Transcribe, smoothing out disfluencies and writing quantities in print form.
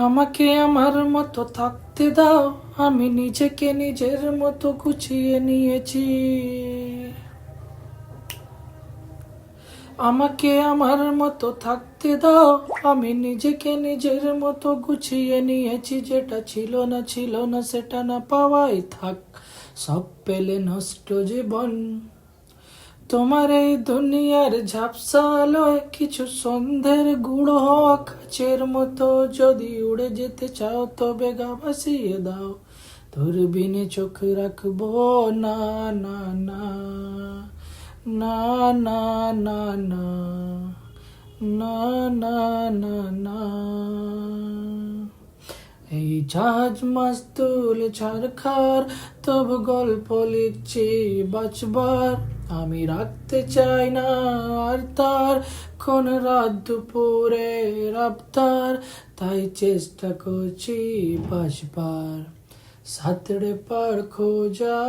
আমাকে আমার মতো থাকতে দাও, আমি নিজেকে নিজের মতো গুছিয়ে নিয়েছি। আমাকে আমার মতো থাকতে দাও, আমি নিজেকে নিজের মতো গুছিয়ে নিয়েছি। যেটা ছিল না ছিল না সেটা না পাওয়াই থাক, সব পেলে নষ্ট জীবন। তোমার এই দুনিয়ার ঝাপসা আলোয় কিছু সন্ধ্যের গুঁড়ো হওয়া কাচের মতো, যদি উড়ে যেতে চাও তবে গা ভাসিয়ে দাও, দূরবীনে চোখ রাখবো না। না না না না না না না না না না। এই জাহাজ মাস্তুল ছারখার, তবু গল্প লিখছি বাঁচবার। আমি রাখতে চাই না আর তার কোন রাত দুপুরে আবতার, তাই চেষ্টা করছি বাঁচবার। সাতড়ে পার খোঁজা